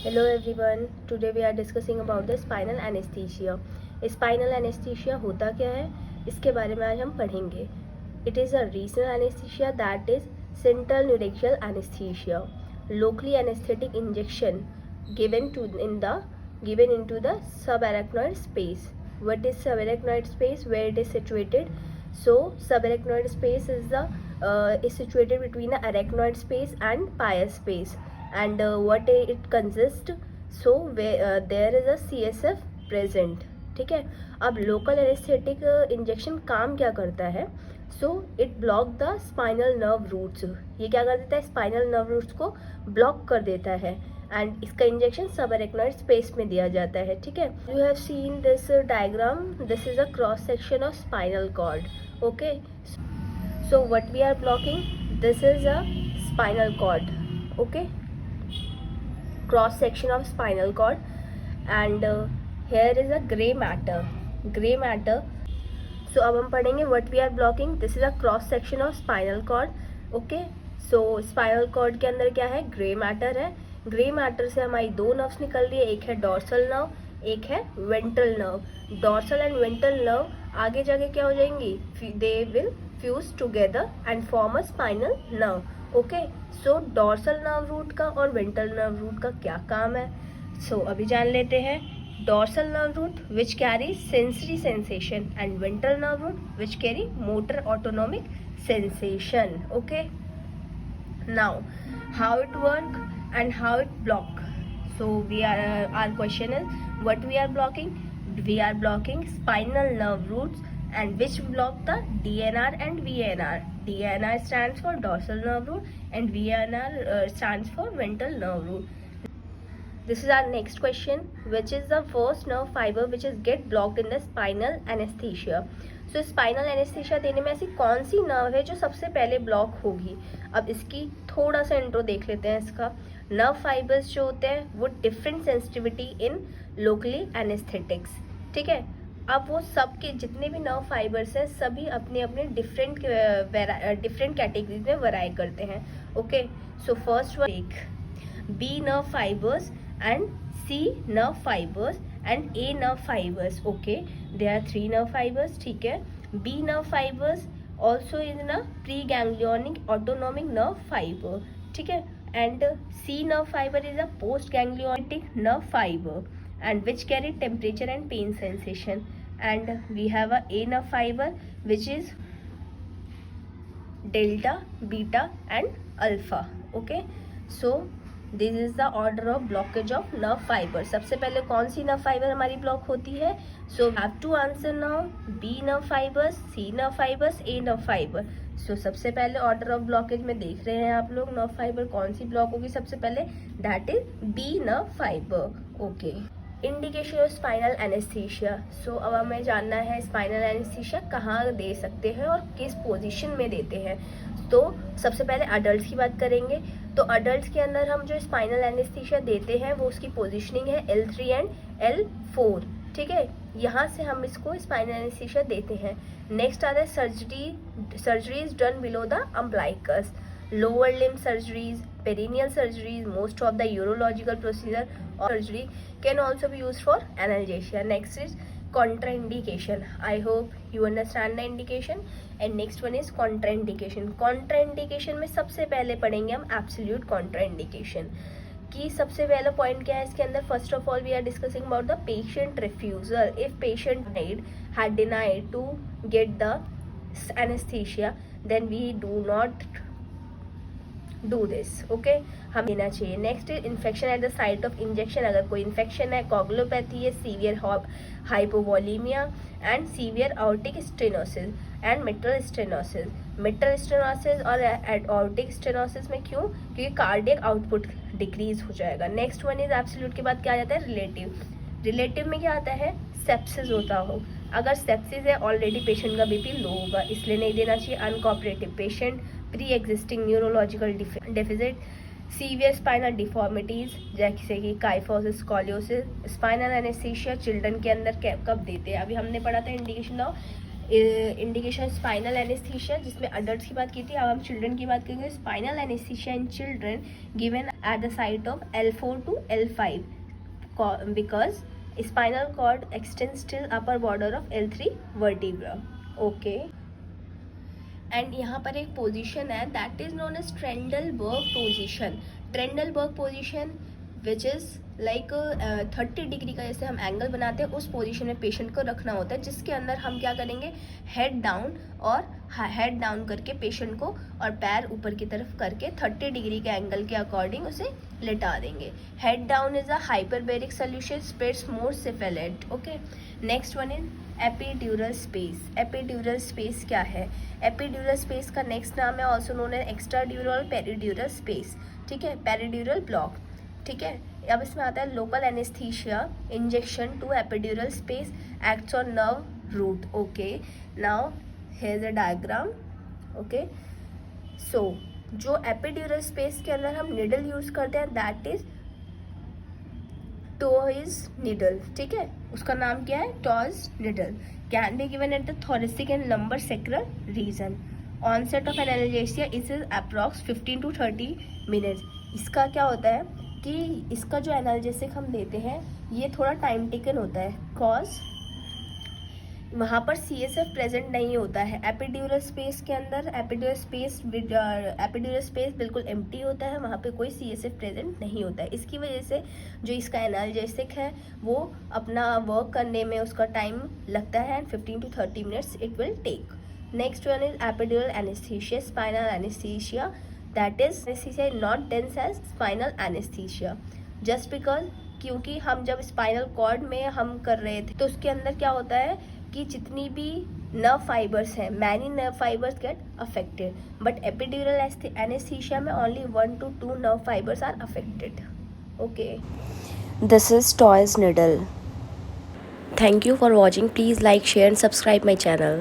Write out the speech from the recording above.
Hello everyone. Today we are discussing about the spinal anesthesia. Spinal anesthesia होता क्या है, इसके बारे में आज हम पढ़ेंगे. It is a regional anesthesia, that is central neurological anesthesia. Locally anesthetic injection given into the subarachnoid space. What is subarachnoid space? Where it is situated? So subarachnoid space is situated between the arachnoid space and pia space. And what it consists, so where there is a CSF present. ठीक है. अब local anaesthetic injection काम क्या करता है? So it block the spinal nerve roots. ये क्या कर देता है? स्पाइनल नर्व रूट्स को ब्लॉक कर देता है. एंड इसका इंजेक्शन सबअरेक्नॉइड स्पेस में दिया जाता है. ठीक है. You have seen this diagram. This is a cross section of spinal cord. Okay. So what we are blocking, this is a spinal cord. Okay, cross section of spinal cord, and here is a gray matter. So अब हम पढ़ेंगे what we are blocking. This is a cross section of spinal cord. Okay, so spinal cord के अंदर क्या है? Grey matter है. Grey matter से हमारी दो नर्व्स निकल रही है, एक है डॉर्सल नर्व, एक है ventral nerve. Dorsal and ventral nerve आगे जाके क्या हो जाएंगी? They will fuse together and form a spinal nerve. Okay, so dorsal nerve root का और वेंट्रल नर्व रूट का क्या काम है? सो अभी जान लेते हैं. Dorsal nerve root which carry sensory sensation and ventral nerve root which carry motor autonomic sensation. Okay, now how it work and how it block. So our question is what we are blocking. We are blocking spinal nerve roots, and which block the DNR and VNR. DNR stands for dorsal nerve root and VNR stands for ventral nerve root. This is our next question. Which is the first nerve fiber which is get blocked in the spinal anesthesia? So spinal anaesthesia देने में ऐसी कौन सी nerve है जो सबसे पहले block होगी? अब इसकी थोड़ा सा इंट्रो देख लेते हैं. इसका नर्व फाइबर्स जो होते हैं वो डिफरेंट सेंसिटिविटी इन लोकली एनेस्थेटिक्स. ठीक है. अब वो सब के जितने भी नर्व फाइबर्स हैं सभी अपने अपने डिफरेंट कैटेगरीज में वराई करते हैं. Okay, so first one B nerve fibres and C nerve fibers and A nerve fibers. Okay, there are 3 nerve fibers. ठीक है. B nerve fibers also is a preganglionic autonomic nerve fiber. ठीक है. And C nerve fiber is a postganglionic nerve fiber and which carry temperature and pain sensation. And we have a A nerve fiber which is delta, beta and alpha. Okay, so this is the order of blockage of nerve fibre. सबसे पहले कौन सी nerve fibre हमारी block होती है? So have to answer now. B nerve fibres, C nerve fibres, A nerve fibre. So सबसे पहले order of blockage में देख रहे हैं आप लोग नर्व फाइबर कौन सी ब्लॉक होगी सबसे पहले. That is B nerve fibre. Okay, indication of spinal anaesthesia. So अब हमें जानना है स्पाइनल एनेस्थीसिया कहाँ दे सकते हैं और किस पोजीशन में देते हैं. तो सबसे पहले अडल्ट की बात करेंगे. तो अडल्ट के अंदर हम जो स्पाइनल एनेस्थीसिया देते हैं वो उसकी पोजीशनिंग है L3 एंड L4. ठीक है, यहाँ से हम इसको स्पाइनल एनेस्थीसिया देते हैं. नेक्स्ट आता है surgeries done below the umbilicus. lower limb surgeries, perineal surgeries, most of the urological procedure or surgery can also be used for analgesia. Next is contraindication. I hope you understand the indication. And next one is contraindication. Contraindication में सबसे पहले पढ़ेंगे हम absolute contraindication. कि सबसे पहला point क्या है इसके अंदर? First of all we are discussing about the patient refusal. If patient had denied to get the anesthesia, then we do not do this. Okay, हम देना चाहिए. Next is infection at the site of injection. अगर कोई infection है, coagulopathy है, severe hypovolaemia and severe आउटिक stenosis and mitral stenosis. Mitral stenosis और आउटिक stenosis में क्यों? क्योंकि कार्डियक आउटपुट डिक्रीज हो जाएगा. नेक्स्ट वन इज एब्सोल्यूट के बाद क्या आ जाता है? रिलेटिव. रिलेटिव में क्या आता है? सेप्सिस होता हो. अगर सेप्सिस है ऑलरेडी पेशेंट का बीपी लो होगा, इसलिए नहीं देना चाहिए. Uncooperative patient, pre existing neurological deficit, severe spinal deformities जैसे कि kyphosis, scoliosis. Spinal anaesthesia children के अंदर कब देते हैं? अभी हमने पढ़ा था indication of indication spinal anaesthesia, जिसमें अडल्ट की बात की थी, अब हम चिल्ड्रन की बात करेंगे। Spinal anaesthesia in children given at the site of L4 to L5 because spinal cord extends till upper border of L3 vertebra. Okay, and यहाँ पर एक पोजीशन है that is known as Trendelenburg position. Trendelenburg position which is like 30 degree का जैसे हम angle बनाते हैं, उस पोजीशन में पेशेंट को रखना होता है, जिसके अंदर हम क्या करेंगे, हेड डाउन करके पेशेंट को और पैर ऊपर की तरफ करके 30 डिग्री के एंगल के अकॉर्डिंग उसे लिटा देंगे। Head down is a hyperbaric solution, spreads more cephalad. Okay, next one is epidural space. Epidural space क्या है? एपिड्यूरल स्पेस का नेक्स्ट नाम है also known as extradural peridural space. ठीक है, पेरिड्यूरल ब्लॉक। ठीक है, अब इसमें आता है local anaesthesia, injection to epidural space, acts on nerve root. Okay, now here is a diagram. Okay, so जो एपिड्यूरल स्पेस के अंदर हम निडल यूज करते हैं दैट इज टॉयज निडल। ठीक है, उसका नाम क्या है? Tuohy's needle. Can be given at the thoracic and lumbar sacral region. Onset of analgesia is approx 15 to 30 minutes. इसका क्या होता है कि इसका जो एनाल्जेसिक हम देते हैं ये थोड़ा टाइम टेकन होता है, कॉज वहाँ पर CSF प्रेजेंट नहीं होता है। एपिड्यूरल स्पेस के अंदर एपिड्यूरल स्पेस बिल्कुल एम्प्टी होता है, वहाँ पे कोई CSF प्रेजेंट नहीं होता है। इसकी वजह से जो इसका एनाल्जेसिक है वो अपना वर्क करने में उसका टाइम लगता है and 15 to 30 minutes it will take. Next one is epidural anaesthesia, spinal anaesthesia, that is anaesthesia not dense as spinal anaesthesia, just because क्योंकि हम जब स्पाइनल कॉर्ड में हम कर रहे थे तो उसके अंदर क्या होता है कि जितनी भी नर्व फाइबर्स हैं, many nerve fibres get affected, but epidural anaesthesia में only 1 to 2 nerve fibres are affected. Okay, This is Toys Needle. Thank you for watching. Please like, share and subscribe my channel.